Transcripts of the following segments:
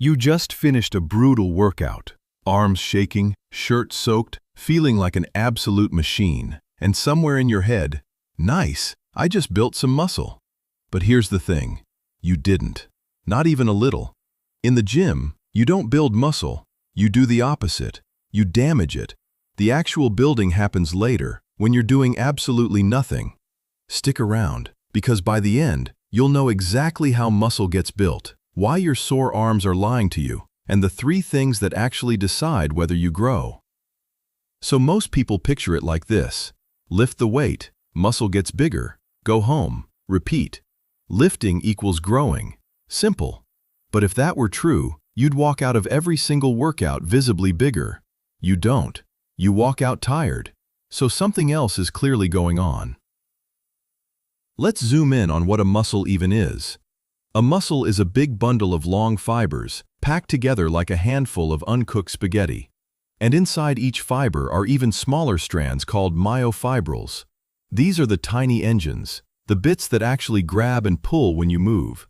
You just finished a brutal workout, arms shaking, shirt soaked, feeling like an absolute machine, and somewhere in your head, nice, I just built some muscle. But here's the thing, you didn't. Not even a little. In the gym, you don't build muscle, you do the opposite. You damage it. The actual building happens later, when you're doing absolutely nothing. Stick around, because by the end, you'll know exactly how muscle gets built, why your sore arms are lying to you, and the 3 things that actually decide whether you grow. So most people picture it like this. Lift the weight, muscle gets bigger, go home, repeat. Lifting equals growing. Simple. But if that were true, you'd walk out of every single workout visibly bigger. You don't. You walk out tired. So something else is clearly going on. Let's zoom in on what a muscle even is. A muscle is a big bundle of long fibers, packed together like a handful of uncooked spaghetti. And inside each fiber are even smaller strands called myofibrils. These are the tiny engines, the bits that actually grab and pull when you move.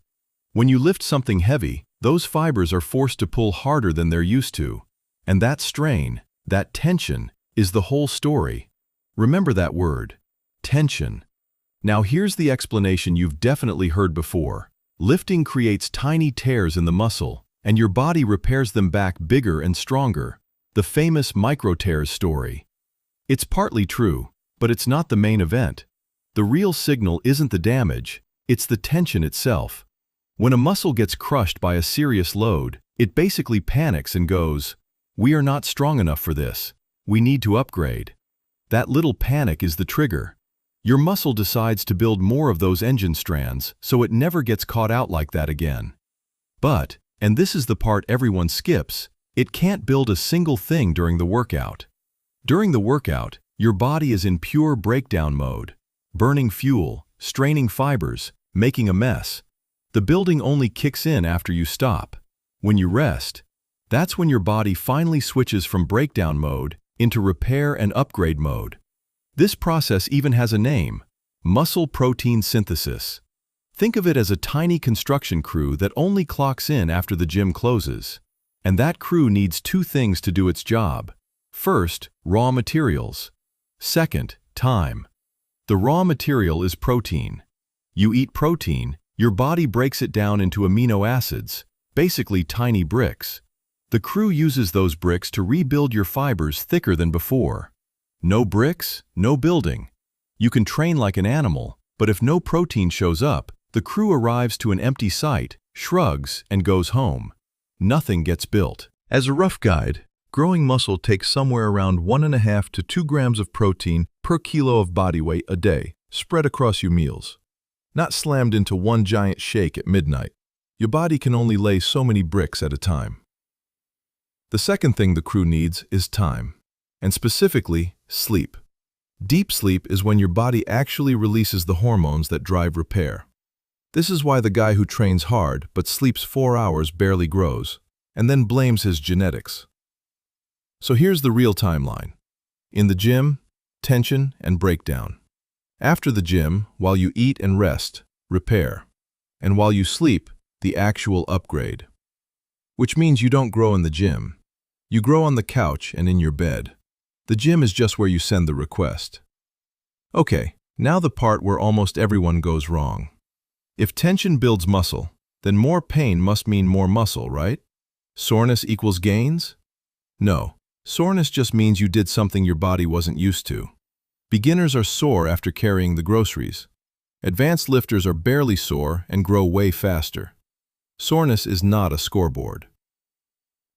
When you lift something heavy, those fibers are forced to pull harder than they're used to. And that strain, that tension, is the whole story. Remember that word, tension. Now here's the explanation you've definitely heard before. Lifting creates tiny tears in the muscle, and your body repairs them back bigger and stronger. The famous microtears story. It's partly true, but it's not the main event. The real signal isn't the damage, it's the tension itself. When a muscle gets crushed by a serious load, it basically panics and goes, "We are not strong enough for this. We need to upgrade." That little panic is the trigger. Your muscle decides to build more of those engine strands so it never gets caught out like that again. But, and this is the part everyone skips, it can't build a single thing during the workout. During the workout, your body is in pure breakdown mode, burning fuel, straining fibers, making a mess. The building only kicks in after you stop. When you rest, that's when your body finally switches from breakdown mode into repair and upgrade mode. This process even has a name, muscle protein synthesis. Think of it as a tiny construction crew that only clocks in after the gym closes. And that crew needs 2 things to do its job. First, raw materials. Second, time. The raw material is protein. You eat protein, your body breaks it down into amino acids, basically tiny bricks. The crew uses those bricks to rebuild your fibers thicker than before. No bricks, no building. You can train like an animal, but if no protein shows up, the crew arrives to an empty site, shrugs, and goes home. Nothing gets built. As a rough guide, growing muscle takes somewhere around 1.5 to 2 grams of protein per kilo of body weight a day, spread across your meals. Not slammed into one giant shake at midnight. Your body can only lay so many bricks at a time. The second thing the crew needs is time, and specifically, sleep. Deep sleep is when your body actually releases the hormones that drive repair. This is why the guy who trains hard but sleeps 4 hours barely grows, and then blames his genetics. So here's the real timeline. In the gym, tension and breakdown. After the gym, while you eat and rest, repair. And while you sleep, the actual upgrade. Which means you don't grow in the gym. You grow on the couch and in your bed. The gym is just where you send the request. Okay, now the part where almost everyone goes wrong. If tension builds muscle, then more pain must mean more muscle, right? Soreness equals gains? No, soreness just means you did something your body wasn't used to. Beginners are sore after carrying the groceries. Advanced lifters are barely sore and grow way faster. Soreness is not a scoreboard.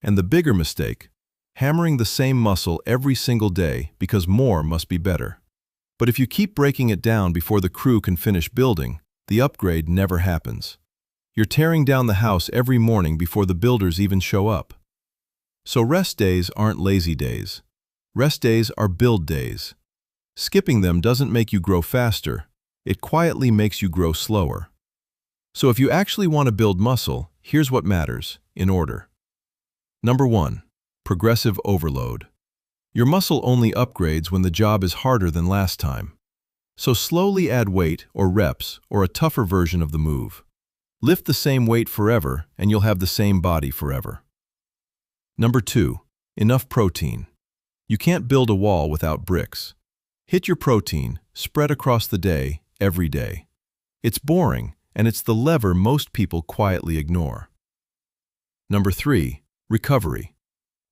And the bigger mistake, hammering the same muscle every single day because more must be better. But if you keep breaking it down before the crew can finish building, the upgrade never happens. You're tearing down the house every morning before the builders even show up. So rest days aren't lazy days. Rest days are build days. Skipping them doesn't make you grow faster, it quietly makes you grow slower. So if you actually want to build muscle, here's what matters, in order. Number 1, progressive overload. Your muscle only upgrades when the job is harder than last time. So slowly add weight or reps or a tougher version of the move. Lift the same weight forever, and you'll have the same body forever. Number 2. Enough protein. You can't build a wall without bricks. Hit your protein, spread across the day, every day. It's boring, and it's the lever most people quietly ignore. Number 3. Recovery.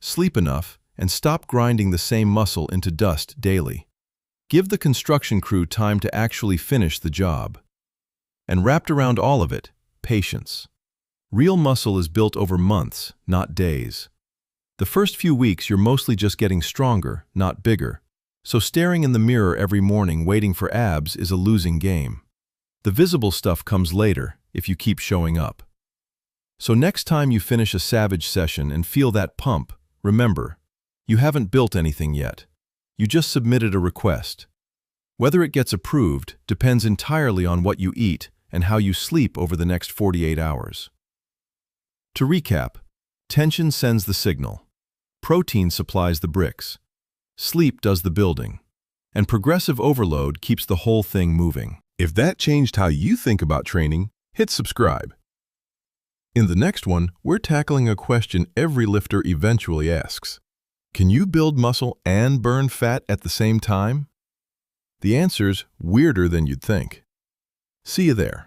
Sleep enough and stop grinding the same muscle into dust daily. Give the construction crew time to actually finish the job. And wrapped around all of it, patience. Real muscle is built over months, not days. The first few weeks you're mostly just getting stronger, not bigger. So staring in the mirror every morning waiting for abs is a losing game. The visible stuff comes later if you keep showing up. So next time you finish a savage session and feel that pump, remember, you haven't built anything yet. You just submitted a request. Whether it gets approved depends entirely on what you eat and how you sleep over the next 48 hours. To recap, tension sends the signal. Protein supplies the bricks. Sleep does the building. And progressive overload keeps the whole thing moving. If that changed how you think about training, hit subscribe. In the next one, we're tackling a question every lifter eventually asks. Can you build muscle and burn fat at the same time? The answer's weirder than you'd think. See you there.